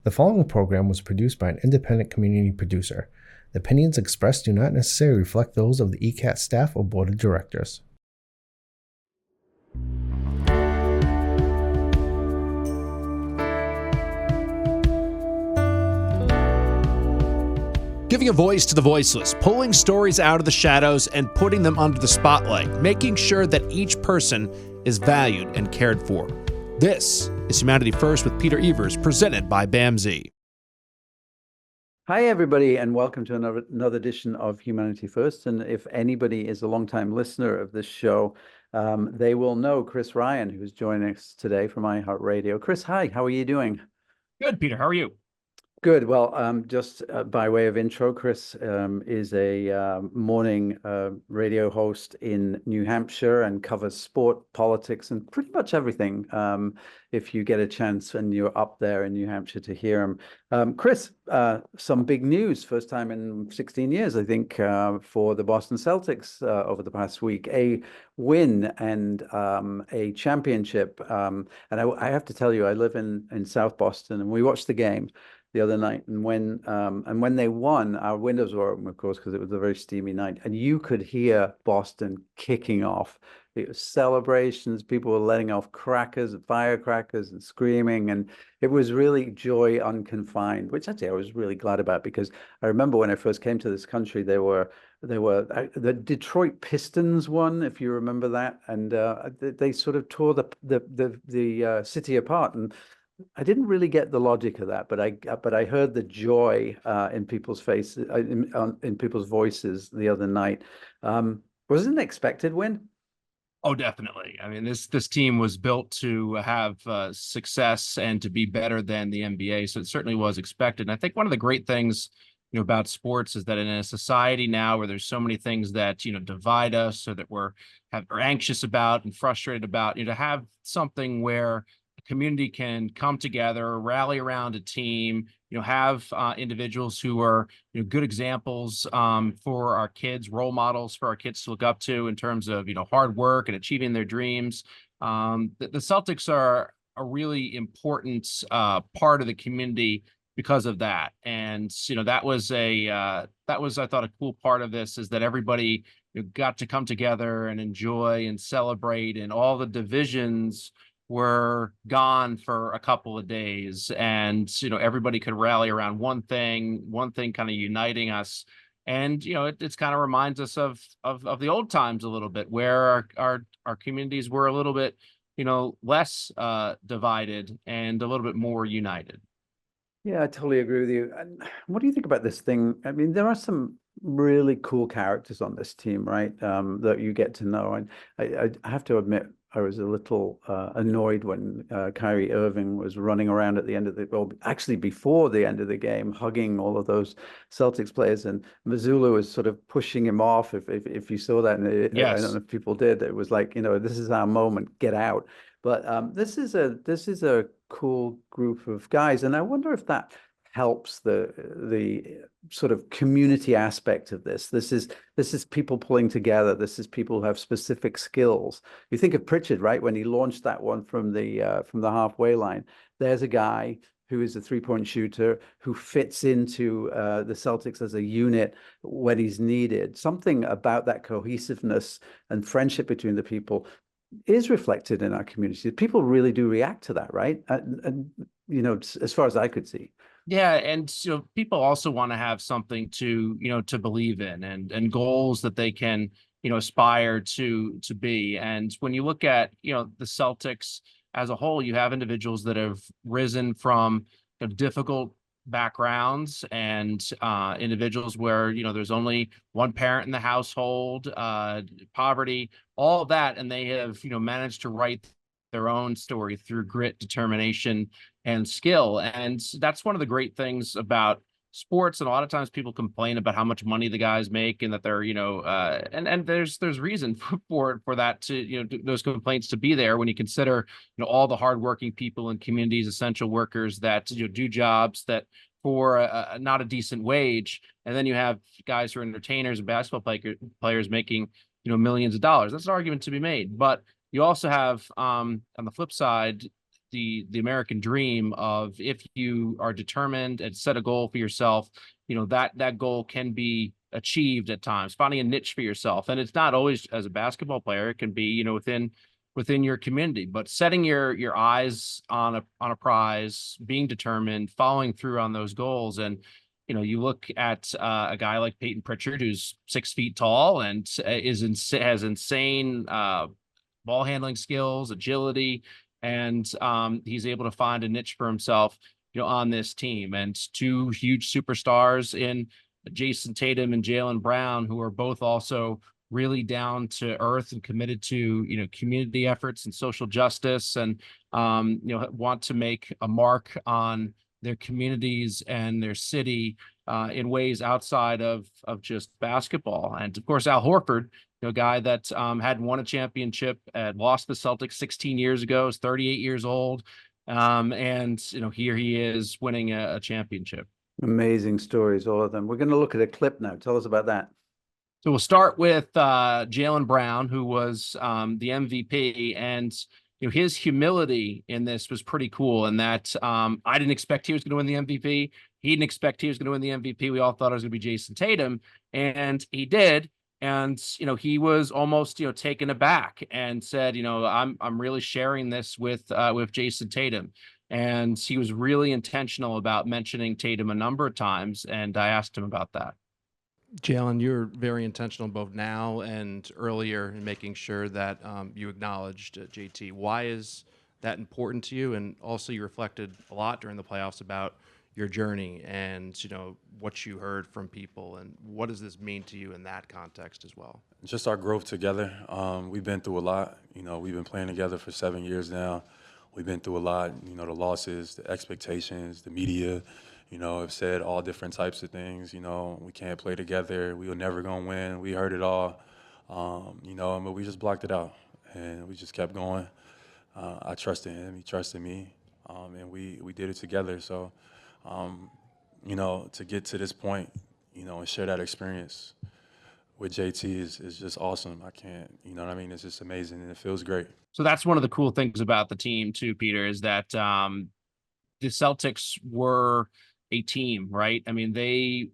The following program was produced by an independent community producer. The opinions expressed do not necessarily reflect those of the ECAT staff or board of directors. Giving a voice to the voiceless, pulling stories out of the shadows and putting them under the spotlight, making sure that each person is valued and cared for. This is Humanity First with Peter Evers, presented by BAMSI. Hi, everybody, and welcome to another edition of Humanity First. And if anybody is a longtime listener of this show, they will know Chris Ryan, who is joining us today from iHeartRadio. Chris, hi, how are you doing? Good, Peter. How are you? Good. Well, just by way of intro, Chris is a morning radio host in New Hampshire and covers sport, politics, and pretty much everything. If you get a chance and you're up there in New Hampshire to hear him. Chris, some big news. First time in 16 years, I think, for the Boston Celtics over the past week. A win and a championship. And I have to tell you, I live in South Boston, and we watched the game the other night, and when they won, our windows were open, of course, because it was a very steamy night, and you could hear Boston kicking off. It was celebrations, people were letting off crackers, firecrackers, and screaming, and it was really joy unconfined, which actually I was really glad about, because I remember when I first came to this country, the Detroit Pistons won, if you remember that, and they sort of tore the city apart. And I didn't really get the logic of that, but I heard the joy in people's faces, in people's voices the other night. Was it an expected win? Oh, definitely. I mean, this team was built to have success and to be better than the NBA, so it certainly was expected. And I think one of the great things, about sports is that in a society now where there's so many things that divide us, or that are anxious about and frustrated about, to have something where community can come together, rally around a team, have individuals who are good examples for our kids, role models for our kids to look up to in terms of hard work and achieving their dreams. The Celtics are a really important part of the community because of that. And that was I thought a cool part of this, is that everybody got to come together and enjoy and celebrate, and all the divisions were gone for a couple of days, and everybody could rally around one thing kind of uniting us. And it's kind of reminds us of the old times a little bit, where our communities were a little bit less divided and a little bit more united. Yeah, I totally agree with you. And what do you think about this thing? I mean, there are some really cool characters on this team, right? That you get to know. And I have to admit, I was a little annoyed when Kyrie Irving was running around at the end of well, actually before the end of the game, hugging all of those Celtics players, and Mazzulla was sort of pushing him off. If you saw that, and I don't Yes. know if people did, it was like, this is our moment, get out. But this is a cool group of guys, and I wonder if that helps the sort of community aspect of this. This is people pulling together. This is people who have specific skills. You think of Pritchard, right? When he launched that one from the halfway line, there's a guy who is a three-point shooter who fits into the Celtics as a unit when he's needed. Something about that cohesiveness and friendship between the people is reflected in our community. People really do react to that, right? And as far as I could see. Yeah, and people also want to have something to believe in, and goals that they can aspire to be. And when you look at the Celtics as a whole, you have individuals that have risen from difficult backgrounds, and individuals where there's only one parent in the household, poverty, all of that, and they have managed to write their own story through grit, determination, and skill. And that's one of the great things about sports. And a lot of times people complain about how much money the guys make, and that they're and there's reason for that, to those complaints to be there, when you consider all the hardworking people in communities, essential workers that do jobs that for not a decent wage. And then you have guys who are entertainers and basketball players making millions of dollars. That's an argument to be made. But you also have, on the flip side, the American dream of, if you are determined and set a goal for yourself, that goal can be achieved at times, finding a niche for yourself. And it's not always as a basketball player, it can be, within your community, but setting your eyes on a prize, being determined, following through on those goals. And you look at a guy like Peyton Pritchard, who's 6 feet tall and has insane ball handling skills, agility, and he's able to find a niche for himself, on this team. And two huge superstars in Jason Tatum and Jaylen Brown, who are both also really down to earth and committed to, community efforts and social justice, and want to make a mark on their communities and their city in ways outside of just basketball. And of course, Al Horford, a guy that hadn't won a championship, had lost the Celtics 16 years ago, is 38 years old. And here he is winning a championship. Amazing stories, all of them. We're going to look at a clip now. Tell us about that. So we'll start with Jaylen Brown, who was the MVP, and his humility in this was pretty cool. In that I didn't expect he was going to win the MVP. He didn't expect he was going to win the MVP. We all thought it was going to be Jason Tatum, and he did. And he was almost taken aback and said, I'm really sharing this with Jason Tatum. And he was really intentional about mentioning Tatum a number of times, and I asked him about that. Jaylen, you're very intentional both now and earlier in making sure that you acknowledged JT. Why is that important to you? And also, you reflected a lot during the playoffs about your journey and what you heard from people, and what does this mean to you in that context as well? Just our growth together. We've been through a lot. We've been playing together for 7 years now. We've been through a lot. The losses, the expectations, the media. Have said all different types of things. We can't play together. We were never gonna win. We heard it all. But we just blocked it out, and we just kept going. I trusted him. He trusted me, and we did it together. So, to get to this point, and share that experience with JT is just awesome. I can't, it's just amazing, and it feels great. So that's one of the cool things about the team too, Peter, is that the Celtics were a team, right? I mean, they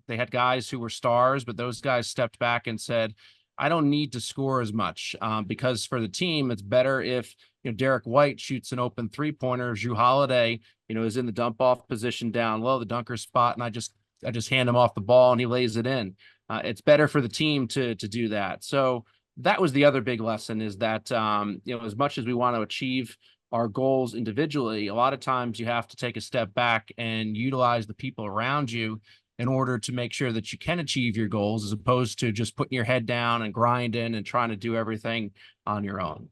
had guys who were stars, but those guys stepped back and said, I don't need to score as much because for the team, it's better if Derek White shoots an open 3-pointer, Jrue Holiday, is in the dump off position down low, the dunker spot, and I just hand him off the ball and he lays it in. It's better for the team to do that. So that was the other big lesson, is that as much as we want to achieve our goals individually, a lot of times you have to take a step back and utilize the people around you in order to make sure that you can achieve your goals, as opposed to just putting your head down and grinding and trying to do everything on your own.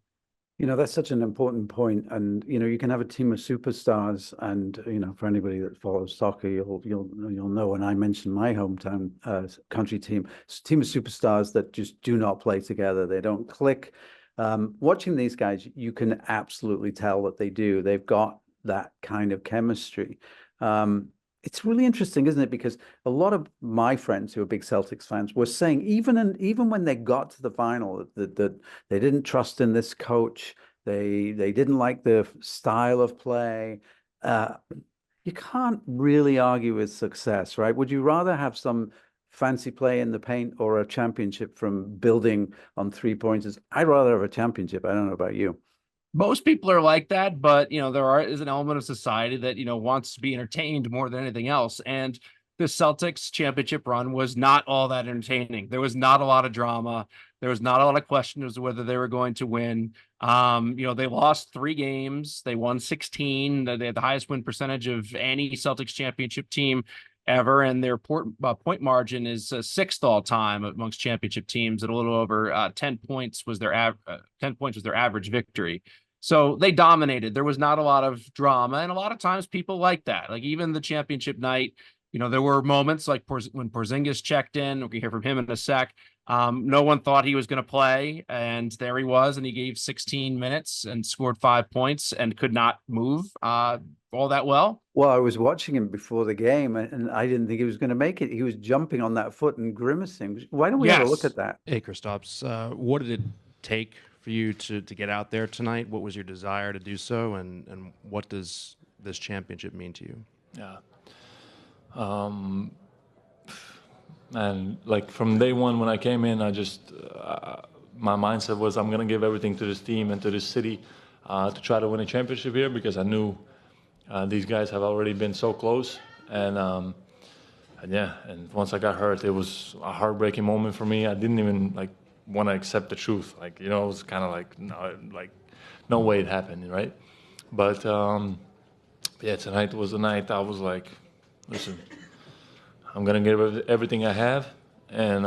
That's such an important point. And, you can have a team of superstars, and, for anybody that follows soccer, you'll know when I mention my hometown country team, it's a team of superstars that just do not play together. They don't click. Watching these guys, you can absolutely tell that they do. They've got that kind of chemistry. It's really interesting, isn't it? Because a lot of my friends who are big Celtics fans were saying, even when they got to the final, that they didn't trust in this coach. They didn't like the style of play. You can't really argue with success, right? Would you rather have some fancy play in the paint or a championship from building on 3-pointers? I'd rather have a championship. I don't know about you. Most people are like that, but there is an element of society that wants to be entertained more than anything else. And the Celtics championship run was not all that entertaining. There was not a lot of drama. There was not a lot of questions as to whether they were going to win. They lost 3 games. They won 16. They had the highest win percentage of any Celtics championship team ever, and their point margin is 6th all time amongst championship teams. At a little over 10 points was their average victory. So they dominated. There was not a lot of drama, and a lot of times people like that. Like even the championship night, there were moments like when Porzingis checked in. We can hear from him in a sec. No one thought he was going to play, and there he was, and he gave 16 minutes and scored 5 points and could not move all that well. Well, I was watching him before the game, and I didn't think he was going to make it. He was jumping on that foot and grimacing. Why don't we have a look at that? Hey, Kristaps, what did it take for you to get out there tonight? What was your desire to do so, and what does this championship mean to you? Yeah. And like from day one when I came in, I just my mindset was I'm gonna give everything to this team and to this city to try to win a championship here, because I knew these guys have already been so close. And yeah, and once I got hurt, it was a heartbreaking moment for me. I didn't even like want to accept the truth. Like, you know, it was kind of like no way it happened, right? But yeah, tonight was the night I was like, listen, I'm gonna give everything I have, and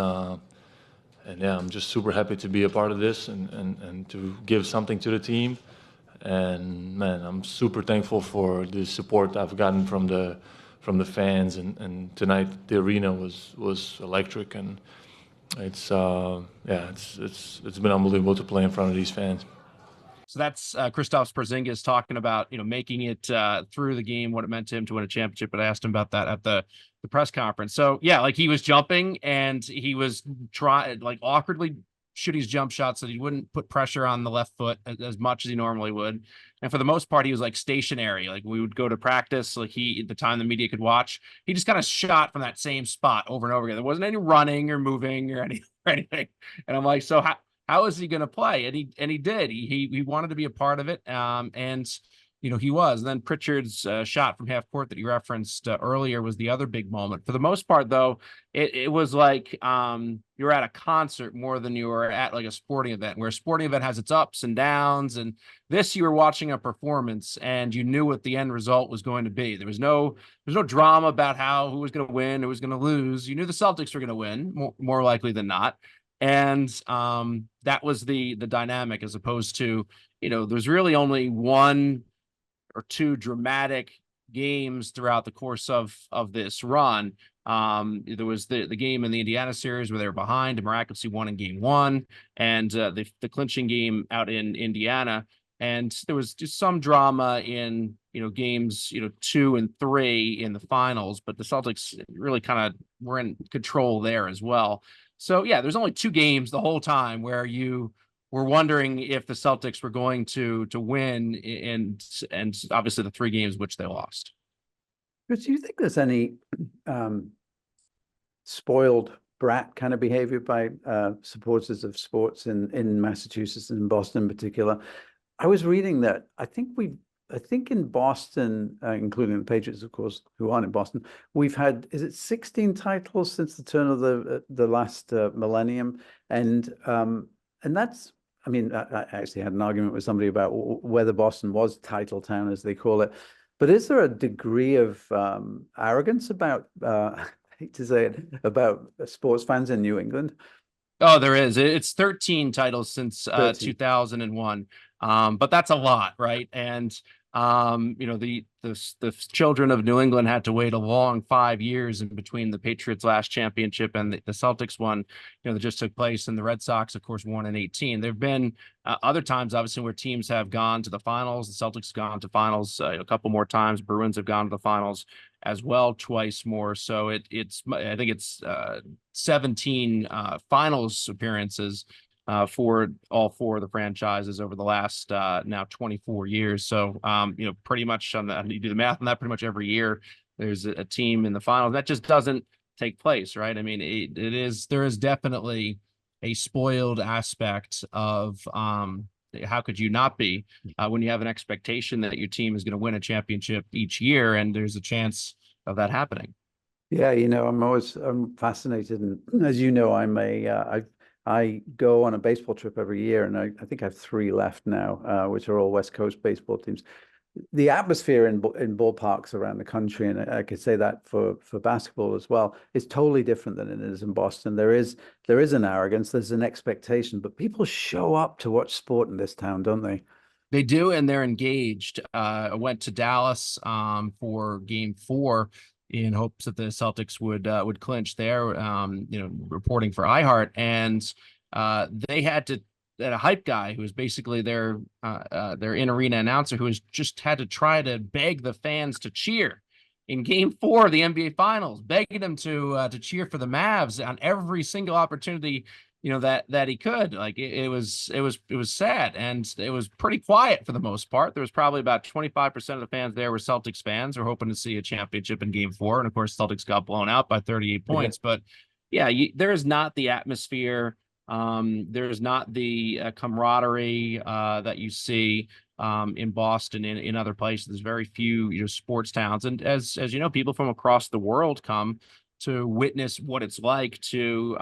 yeah, I'm just super happy to be a part of this and to give something to the team. And man, I'm super thankful for the support I've gotten from the fans, and tonight the arena was electric, and it's yeah, it's been unbelievable to play in front of these fans. So that's Kristaps Porzingis talking about, making it through the game, what it meant to him to win a championship. But I asked him about that at the press conference. So yeah, like he was jumping and he was trying like awkwardly shooting his jump shots so that he wouldn't put pressure on the left foot as much as he normally would. And for the most part, he was like stationary. Like we would go to practice, like the time the media could watch, he just kind of shot from that same spot over and over again. There wasn't any running or moving or anything. And I'm like, so how is he going to play? And he did. He wanted to be a part of it. And he was. And then Pritchard's shot from half court that you referenced earlier was the other big moment. For the most part, though, it was like you were at a concert more than you were at like a sporting event, where a sporting event has its ups and downs. And this, you were watching a performance and you knew what the end result was going to be. There's no drama about who was going to win, who was going to lose. You knew the Celtics were going to win, more likely than not. And that was the dynamic, as opposed to, there's really only one or two dramatic games throughout the course of this run. There was the game in the Indiana series where they were behind and miraculously won in game one, and the clinching game out in Indiana. And there was just some drama in, games, 2 and 3 in the finals, but the Celtics really kind of were in control there as well. So yeah, there's only 2 games the whole time where you were wondering if the Celtics were going to win, and obviously the 3 games which they lost. Chris, do you think there's any spoiled brat kind of behavior by supporters of sports in Massachusetts and in Boston in particular? I was reading that I think in Boston, including the Patriots, of course, who aren't in Boston, we've had, is it 16 titles since the turn of the last millennium? And that's, I mean, I actually had an argument with somebody about whether Boston was title town, as they call it. But is there a degree of arrogance about, I hate to say it, about sports fans in New England? Oh, there is. It's 13 titles since 2001. But that's a lot, right? And the children of New England had to wait a long 5 years in between the Patriots' last championship and the Celtics one, that just took place. And the Red Sox, of course, won in 18. There've been other times, obviously, where teams have gone to the finals. The Celtics have gone to finals a couple more times. Bruins have gone to the finals as well, twice more. So I think it's 17 finals appearances for all 4 of the franchises over the last now 24 years. So, pretty much you do the math on that, pretty much every year there's a team in the finals. That just doesn't take place, right? I mean, there is definitely a spoiled aspect of how could you not be when you have an expectation that your team is going to win a championship each year, and there's a chance of that happening. Yeah, I'm fascinated, and as you know, I go on a baseball trip every year, and I think I have 3 left now, which are all West Coast baseball teams. The atmosphere in ballparks around the country, and I could say that for basketball as well, is totally different than it is in Boston. There is an arrogance, there's an expectation, but people show up to watch sport in this town, don't they? They do, and they're engaged. I went to Dallas for Game 4 in hopes that the Celtics would clinch there. Reporting for iHeart, and they had a hype guy who was basically their in-arena announcer, who has just had to try to beg the fans to cheer in Game 4 of the NBA Finals, begging them to cheer for the Mavs on every single opportunity that he could. Like it was sad, and it was pretty quiet for the most part. There was probably about 25% of the fans there were Celtics fans, who were hoping to see a championship in Game 4, and of course Celtics got blown out by 38 points. But yeah, there is not the atmosphere. There's not the camaraderie that you see in Boston, in other places. There's very few sports towns, and as you know, people from across the world come to witness what it's like to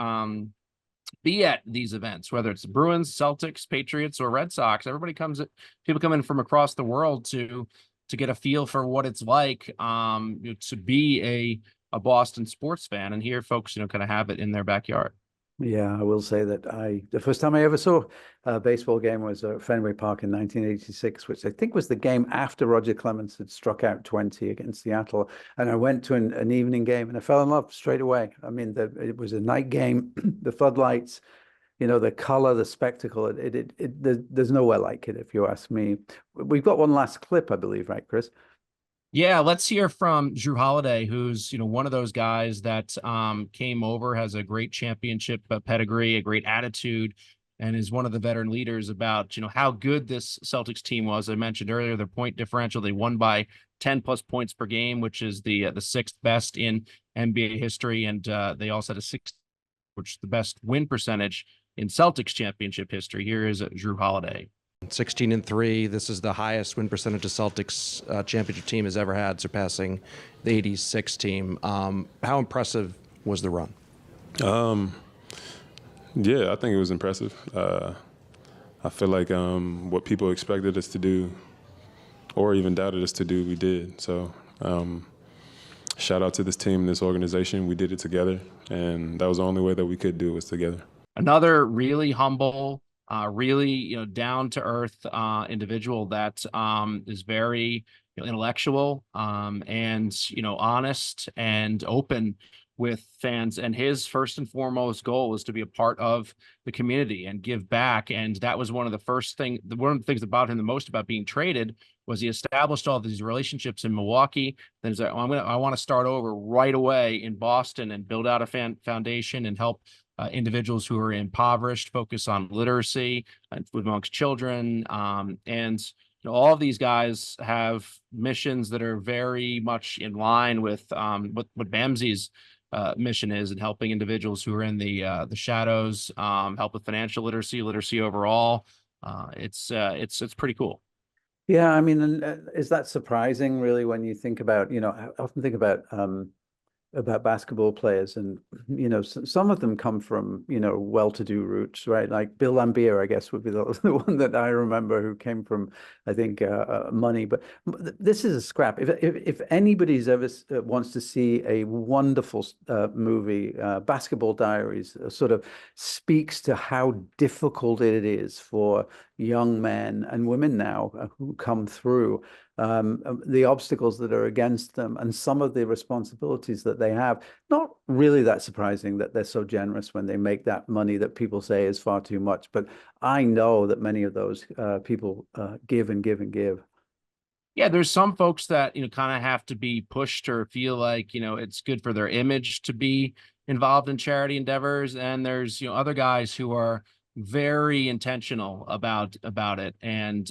be at these events, whether it's Bruins, Celtics, Patriots, or Red Sox. People come in from across the world to get a feel for what it's like to be a Boston sports fan, and here folks kind of have it in their backyard. Yeah, I will say that the first time I ever saw a baseball game was at Fenway Park in 1986, which I think was the game after Roger Clemens had struck out 20 against Seattle. And I went to an evening game and I fell in love straight away. I mean, it was a night game, the floodlights, the color, the spectacle. There's nowhere like it, if you ask me. We've got one last clip, I believe, right, Chris? Yeah, let's hear from Drew Holiday, who's one of those guys that came over, has a great championship pedigree, a great attitude, and is one of the veteran leaders about how good this Celtics team was. I mentioned earlier their point differential. They won by 10 plus points per game, which is the sixth best in NBA history, and they also had a sixth, which is the best win percentage in Celtics championship history. Here is Drew Holiday. 16-3. This is the highest win percentage a Celtics championship team has ever had, surpassing the '86 team. How impressive was the run? Yeah, I think it was impressive. I feel like what people expected us to do, or even doubted us to do, we did. So shout out to this team, this organization. We did it together, and that was the only way that we could do it was together. Another really humble, really down to earth individual that is very intellectual and honest and open with fans. And his first and foremost goal is to be a part of the community and give back. And that was one of the things about him the most about being traded was he established all these relationships in Milwaukee. Then he's like, I want to start over right away in Boston and build out a foundation and help individuals who are impoverished, focus on literacy amongst children. And all of these guys have missions that are very much in line with what BAMSI's mission is, in helping individuals who are in the shadows, help with financial literacy overall. It's pretty cool. Yeah, I mean, and is that surprising, really, when you think about, I often think about basketball players, and some of them come from well-to-do roots, right? Like Bill Laimbeer, I guess, would be the one that I remember, who came from, I think, money. But this is a scrap. If anybody's ever wants to see a wonderful movie, Basketball Diaries sort of speaks to how difficult it is for young men and women now who come through the obstacles that are against them and some of the responsibilities that they have. Not really that surprising that they're so generous when they make that money that people say is far too much. But I know that many of those people give and give and give. Yeah, there's some folks that kind of have to be pushed or feel like it's good for their image to be involved in charity endeavors, and there's other guys who are very intentional about it. And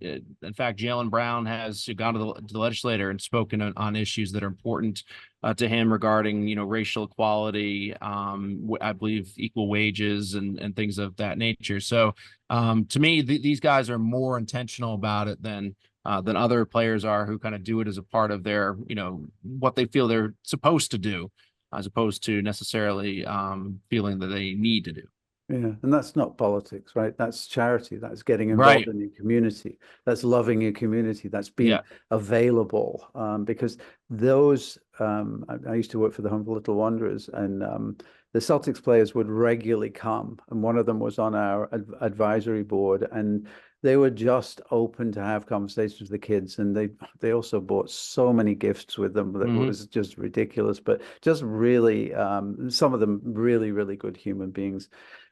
in fact, Jaylen Brown has gone to the legislator and spoken on issues that are important to him regarding racial equality, I believe equal wages and things of that nature. So to me, these guys are more intentional about it than other players are, who kind of do it as a part of their what they feel they're supposed to do, as opposed to necessarily feeling that they need to do. Yeah, and that's not politics, right? That's charity. That's getting involved in your community. That's loving your community. That's being available. Because those, I used to work for the Humble Little Wanderers, and the Celtics players would regularly come, and one of them was on our advisory board, and they were just open to have conversations with the kids, and they also bought so many gifts with them that was just ridiculous. But just really, some of them really, really good human beings.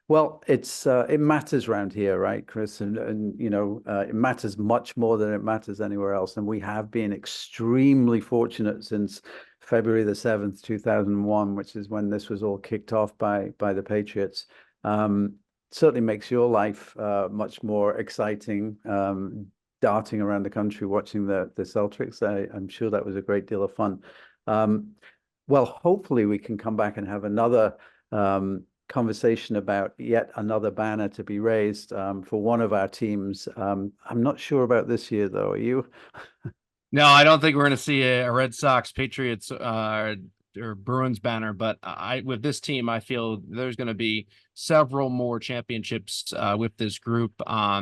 Well, it matters around here, right, Chris? And it matters much more than it matters anywhere else. And we have been extremely fortunate since February the 7th, 2001, which is when this was all kicked off by the Patriots. Certainly makes your life much more exciting, darting around the country watching the Celtics. I'm sure that was a great deal of fun. Well, hopefully we can come back and have another conversation about yet another banner to be raised for one of our teams. I'm not sure about this year, though. Are you? No, I don't think we're going to see a Red Sox, Patriots, or Bruins banner. But with this team, I feel there's going to be several more championships with this group.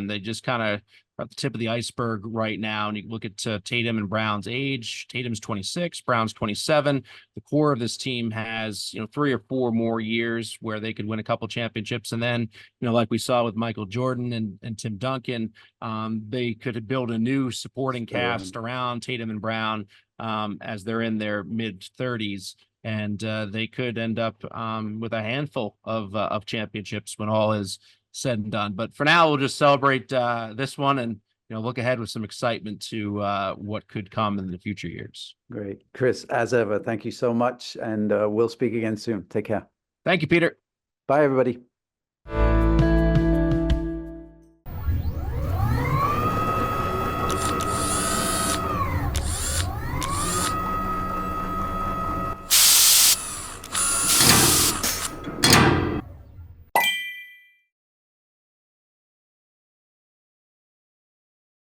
They just kind of are at the tip of the iceberg right now. And you look at Tatum and Brown's age. Tatum's 26, Brown's 27. The core of this team has 3 or 4 more years where they could win a couple championships, and then like we saw with Michael Jordan and Tim Duncan. They could build a new supporting cast around Tatum and Brown as they're in their mid 30s, and they could end up with a handful of championships when all is said and done. But for now, we'll just celebrate this one and look ahead with some excitement to what could come in the future years. Great. Chris, as ever, thank you so much, and we'll speak again soon. Take care. Thank you, Peter. Bye, everybody.